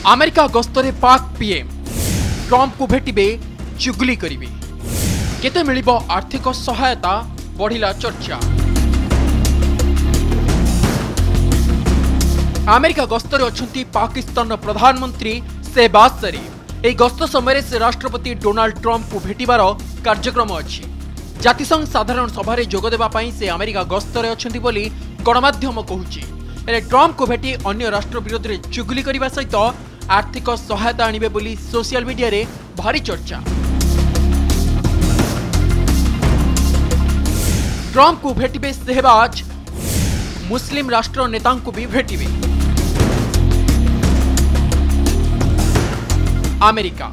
America गस्तरे पाक PM Trump को भेटिबे चुगली करिवे केते मिलिबो आर्थिक सहायता बढ़िला चर्चा। अमेरिका गस्तरे अछंती पाकिस्तान प्रधानमंत्री शहबाज शरीफ। एही गस्त समय से राष्ट्रपति डोनाल्ड ट्रंप को भेटिबार कार्यक्रम अछि। जातिसंघ साधारण सभा जोग देबा पई से अमेरिका गस्तरे अछंती बोली गणमाध्यम कहूची। हेले ट्रंप को भेटी अन्य राष्ट्र विरोध में चुगली करने सहित आर्थिक सहायता आनिबे बोली सोशल मीडिया रे भारी चर्चा। ट्रंप को भेटिबे शहबाज, मुस्लिम राष्ट्र नेता को भी भेटिबे। अमेरिका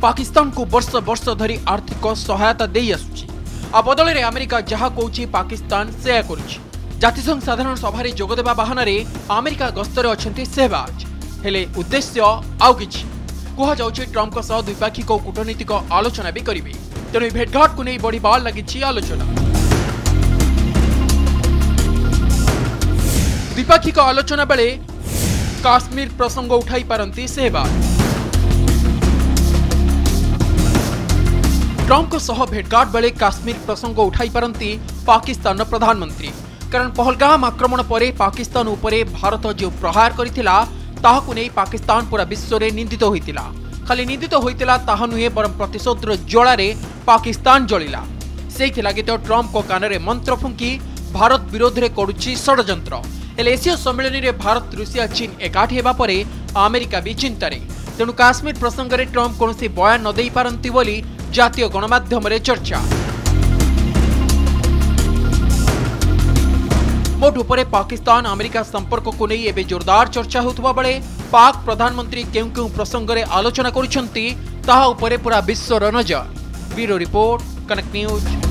पाकिस्तान को वर्ष वर्ष धरी आर्थिक सहायता दे आसुची। आ बदले अमेरिका जहा कहूची पाकिस्तान सेया करुची। जातिसंघ साधारण सभा जोग देबा बहाना रे अमेरिका गस्तरे अछंती शहबाज। हेले उद्देश्य आउ किछि कुहा जाउछि ट्रंप सह द्विपाक्षिक और कूटनीतिक आलोचना भी करिवे। तेणु भेटघाट को नहीं बढ़िबार लागिछि आलोचना। द्विपाक्षिक आलोचना बेले काश्मीर प्रसंग उठाई पारंती शहबाज। ट्रंप सह भेटघाट बेले काश्मीर प्रसंग उठाई पारंती पाकिस्तान प्रधानमंत्री। कारण पहलगाम आक्रमण पर पाकिस्तान उपरे भारत जो प्रहार करिथिला ताहाकु नै पाकिस्तान पूरा विश्व रे निंदित होइतिला। खाली निंदित होइतिला ताहा नुहे बरम प्रतिशोधर ज्वालारे पाकिस्तान जलिला। सेहि लागि तो ट्रंप को कानरे मंत्र फुंकी भारत विरोध रे करूची षडयंत्र। हेले एशिया सम्मेलन रे भारत, रूसिया, चीन एकाठी हेबा परे अमेरिका भी चिंतारे। तेणु काश्मीर प्रसंग रे ट्रंप कोनोसी बयान न देई पारंती बोली जातीय गणमाध्यम रे चर्चा। मोट उपरे पाकिस्तान अमेरिका संपर्क को नहीं एबे जोरदार चर्चा होतबा बेले पाक प्रधानमंत्री केउ केउ प्रसंग रे आलोचना करिसेंती ताहा उपरे पूरा विश्वर नजर। Bureau report, connect news.